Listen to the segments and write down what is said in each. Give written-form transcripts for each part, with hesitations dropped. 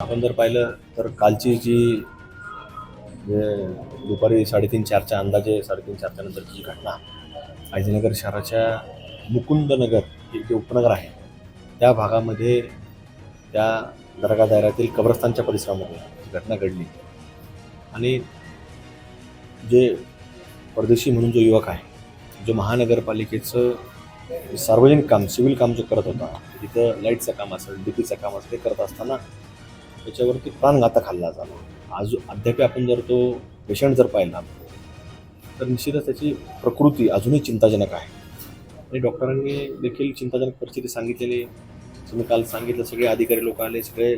आपण जर पाहिलं तर कालची जी दुपारी 3:30-4च्या अंदाजे 3:30-4च्या नंतरची जी घटना अहिल्यानगर शहराच्या मुकुंदनगर हे जे उपनगर आहे त्या भागामध्ये त्या दर्गा दायऱ्यातील कब्रस्तानच्या परिसरामध्ये ही घटना घडली आणि जे परदेशी म्हणून जो युवक आहे जो महानगरपालिकेचं सार्वजनिक काम सिव्हिल काम जो करत होता तिथं लाईटचं काम असेल डीपीचं काम असेल ते करत असताना त्याच्यावरती प्राणघातक हल्ला झाला. अद्याप आपण जर तो पेशंट जर पाहिला तर निश्चितच त्याची प्रकृती अजूनही चिंताजनक आहे आणि डॉक्टरांनी देखील चिंताजनक परिस्थिती सांगितलेली. तुम्ही काल सांगितलं सगळे अधिकारी लोक आले, सगळे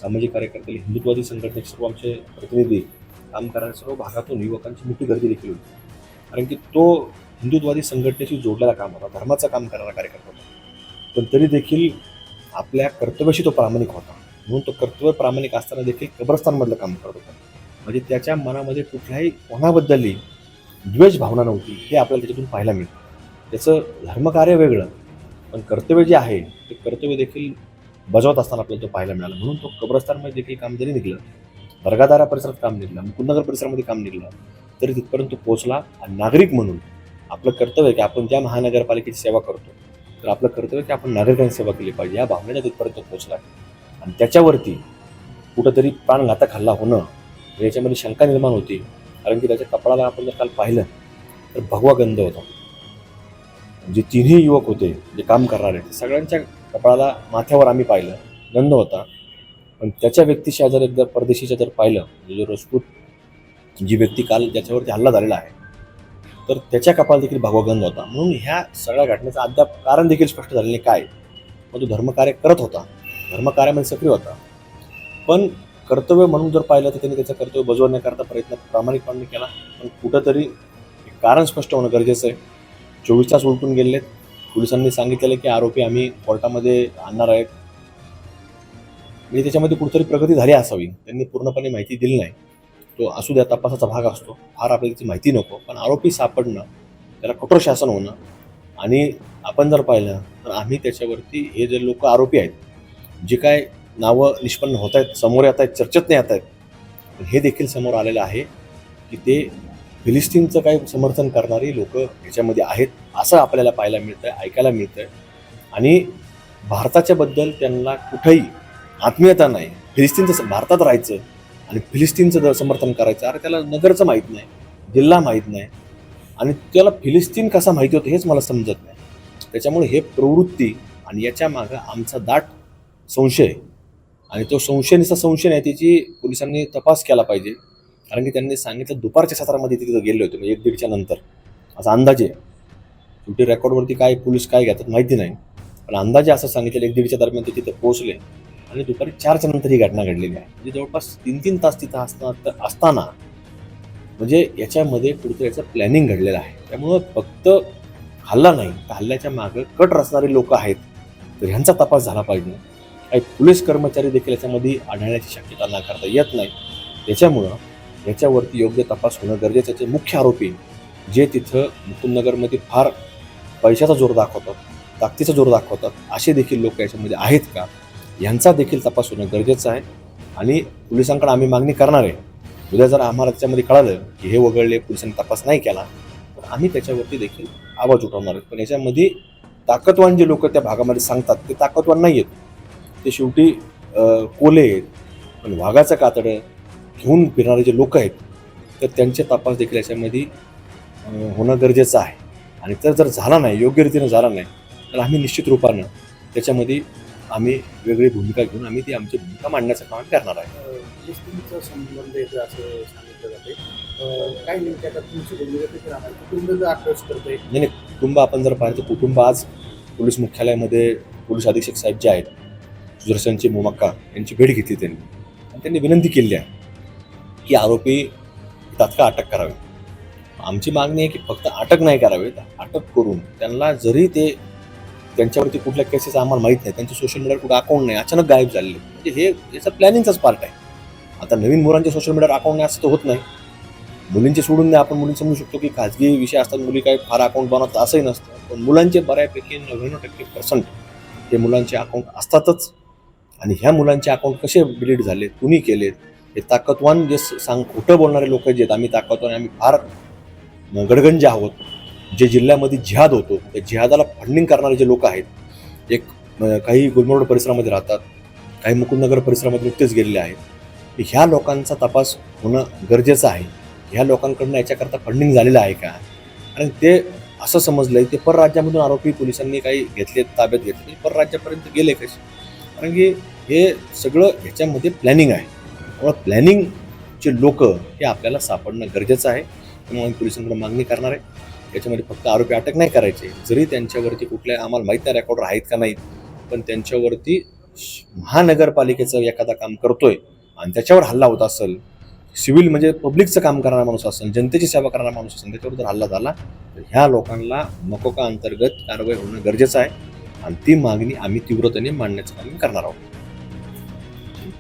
सामाजिक कार्यकर्ते, हिंदुत्ववादी संघटनेचे सर्व आमचे प्रतिनिधी काम करणाऱ्या सर्व भागातून युवकांची मोठी गर्दी देखील होती. कारण की तो हिंदुत्ववादी संघटनेशी जोडलेला काम होता, धर्माचं काम करणारा कार्यकर्ता होता, पण तरी देखील आपल्या कर्तव्याशी तो प्रामाणिक होता. म्हणून तो कर्तव्य प्रामाणिक असताना देखील कब्रस्तानमधलं काम करत होता. म्हणजे त्याच्या मनामध्ये कुठल्याही कोणाबद्दलही द्वेष भावना नव्हती हे आपल्याला त्याच्यातून पाहायला मिळतं. त्याचं धर्मकार्य वेगळं पण कर्तव्य जे आहे ते कर्तव्य देखील बजावत असताना आपल्याला तो पाहायला मिळाला. म्हणून तो कब्रस्तानमध्ये देखील काम जरी निघलं, दर्गादारा परिसरात काम निघलं, मुकुंदनगर परिसरामध्ये काम निघलं तरी तिथपर्यंत पोहोचला. आणि नागरिक म्हणून आपलं कर्तव्य की आपण ज्या महानगरपालिकेची सेवा करतो तर आपलं कर्तव्य की आपण नागरिकांची सेवा केली पाहिजे या भावनेला तिथपर्यंत पोहोचला. आणि त्याच्यावरती कुठंतरी प्राणघातक हल्ला होणं याच्यामध्ये शंका निर्माण होती. कारण की त्याच्या कपडाला आपण जर काल पाहिलं तर भगवा गंध होता. जे तिन्ही युवक होते जे काम करणारे सगळ्यांच्या कपडाला माथ्यावर आम्ही पाहिलं गंध होता. पण त्याच्या व्यक्तीशी जर एकदा परदेशीच्या जर पाहिलं म्हणजे जो राजपूत जी व्यक्ती काल ज्याच्यावरती हल्ला झालेला आहे तर त्याच्या कपाळाला देखील भगवा गंध होता. म्हणून ह्या सगळ्या घटनेचं अद्याप कारण देखील स्पष्ट झालेले काय. मग तो धर्मकार्य करत होता, धर्मकार्यामध्ये सक्रिय होता, पण कर्तव्य म्हणून जर पाहिलं तर त्यांनी त्याचं कर्तव्य बजावण्याकरता प्रयत्न प्रामाणिकपणे केला. पण कुठंतरी कारण स्पष्ट होणं गरजेचं आहे. 24 तास उलटून गेलेत. पोलिसांनी सांगितलेलं की आरोपी आम्ही कोर्टामध्ये आणणार आहेत. म्हणजे त्याच्यामध्ये कुठेतरी प्रगती झाली असावी. त्यांनी पूर्णपणे माहिती दिली नाही. तो असू द्या, तपासाचा भाग असतो, फार आपल्याला त्याची माहिती नको, पण आरोपी सापडणं, त्याला कठोर शासन होणं आणि आपण जर पाहिलं तर आम्ही त्याच्यावरती हे जे लोक आरोपी आहेत जे काय नावं निष्पन्न होत आहेत, समोर येत आहेत, चर्चेत नाही येत आहेत, हे देखील समोर आलेलं आहे की ते फिलिस्तीनचं काही समर्थन करणारी लोक याच्यामध्ये आहेत असं आपल्याला पाहायला मिळतं आहे, ऐकायला मिळतं आहे. आणि भारताच्या बद्दल त्यांना कुठंही आत्मीयता नाही. फिलिस्तीनचं भारतात राहायचं आणि फिलिस्तीनचं समर्थन करायचं. अरे त्याला नगरचं माहीत नाही, जिल्हा माहीत नाही आणि त्याला फिलिस्तीन कसा माहिती होतं हेच मला समजत नाही. त्याच्यामुळे हे प्रवृत्ती आणि याच्या मागं आमचा दाट संशय आणि तो संशय संशय नाही, त्याची पोलिसांनी तपास केला पाहिजे. कारण की त्यांनी सांगितलं दुपारच्या सत्रामध्ये तिथे गेले होते, म्हणजे 1-1:30च्या नंतर असं अंदाजे. शेवटी रेकॉर्डवरती काय पोलीस काय घेतात माहिती नाही, पण अंदाजे असं सांगितलं 1-1:30च्या दरम्यान ते तिथे पोहोचले आणि दुपारी 4च्या नंतर ही घटना घडलेली आहे. म्हणजे जवळपास 3-3 तास तिथं असताना म्हणजे याच्यामध्ये कुठेतरी याचं प्लॅनिंग घडलेलं आहे. त्यामुळं फक्त हल्ला नाही तर हल्ल्याच्या मागं कट रचणारे लोक आहेत, तर ह्यांचा तपास झाला पाहिजे. काही पोलीस कर्मचारी देखील याच्यामध्ये आढळण्याची शक्यता नाकारता येत नाही. त्याच्यामुळं याच्यावरती योग्य तपास होणं गरजेचं आहे. मुख्य आरोपी जे तिथं मुकुंदनगरमध्ये फार पैशाचा जोर दाखवतात, ताकदीचा जोर दाखवतात, असे देखील लोक याच्यामध्ये आहेत का यांचा देखील तपास होणं गरजेचं आहे. आणि पोलिसांकडे आम्ही मागणी करणार आहे. उद्या जर आम्हाला त्याच्यामध्ये कळालं की हे वगळले, पोलिसांनी तपास नाही केला, तर आम्ही त्याच्यावरती देखील आवाज उठवणार आहेत. पण याच्यामध्ये ताकदवान जे लोक त्या भागामध्ये सांगतात ते ताकदवान नाही आहेत, ते शेवटी कोले आहेत. पण वाघाचं कातडं घेऊन फिरणारे जे लोक आहेत तर त्यांचे तपास देखील याच्यामध्ये होणं गरजेचं आहे. आणि जर झाला नाही, योग्य रीतीनं झाला नाही, तर आम्ही निश्चित रूपानं त्याच्यामध्ये आम्ही वेगळी भूमिका घेऊन आम्ही ती आमची भूमिका मांडण्याचं काम करणार आहे. फिलिस्तीनचा संबंध येतो असं सांगितलं जाते. काय नेमके आता तुमची भूमिका राहणार, कुटुंब अप्रोच करतोय? नाही, कुटुंब आपण जर पाहिलं तर कुटुंब आज पोलीस मुख्यालयामध्ये पोलीस अधीक्षक साहेब जे आहेत सुदर्शनची मोमक्का यांची भेट घेतली त्यांनी आणि त्यांनी विनंती केली आहे की आरोपी तात्काळ अटक करावी. आमची मागणी आहे की फक्त अटक नाही करावी, अटक करून त्यांना जरी ते त्यांच्यावरती कुठल्या केसेस आम्हाला माहीत नाही, त्यांचे सोशल मीडियावर कुठं अकाउंट नाही, अचानक गायब झालेले, म्हणजे हे याचा प्लॅनिंगचाच पार्ट आहे. आता नवीन मुलांच्या सोशल मीडियावर अकाउंट नाही असं तर होत नाही. मुलींचे सोडून नाही, आपण मुली समजू शकतो की खाजगी विषय असतात, मुली काही फार अकाउंट बनवतात असंही नसतं. पण मुलांचे बऱ्यापैकी 99% हे मुलांचे अकाउंट असतातच. आणि ह्या मुलांचे अकाउंट कसे डिलीट झाले, कुणी केलेत, हे ताकदवान जे खोटं बोलणारे लोक जे आहेत, आम्ही ताकदवान, आम्ही फार गडगंज आहोत, जे जिल्ह्यामध्ये जिहाद होतो त्या जिहादाला फंडिंग करणारे जे लोक आहेत, एक काही गुलमर्ग परिसरामध्ये राहतात, काही मुकुंदनगर परिसरामध्ये नुकतेच गेलेले आहेत, ह्या लोकांचा तपास होणं गरजेचं आहे. ह्या लोकांकडनं याच्याकरता फंडिंग झालेलं आहे का, आणि ते असं समजलंय ते परराज्यामधून आरोपी पोलिसांनी काही घेतले, ताब्यात घेतले, परराज्यापर्यंत गेले कसे, कारण की हे सगळं ह्याच्यामध्ये प्लॅनिंग आहे. त्यामुळे प्लॅनिंगचे लोक हे आपल्याला सापडणं गरजेचं आहे. त्यामुळे आम्ही पोलिसांकडे मागणी करणार आहे. याच्यामध्ये फक्त आरोपी अटक नाही करायचे, जरी त्यांच्यावरती कुठल्या आम्हाला माहीत नाही रेकॉर्डर आहेत का नाहीत, पण त्यांच्यावरती महानगरपालिकेचं एखादा काम करतोय आणि त्याच्यावर हल्ला होत असेल, सिव्हिल म्हणजे पब्लिकचं काम करणारा माणूस असेल, जनतेची सेवा करणारा माणूस असेल, त्याच्यावर जर हल्ला झाला तर ह्या लोकांना मकोका अंतर्गत कारवाई होणं गरजेचं आहे. आणि ती मागणी आम्ही तीव्रतेने मांडण्याचं काम करणार आहोत.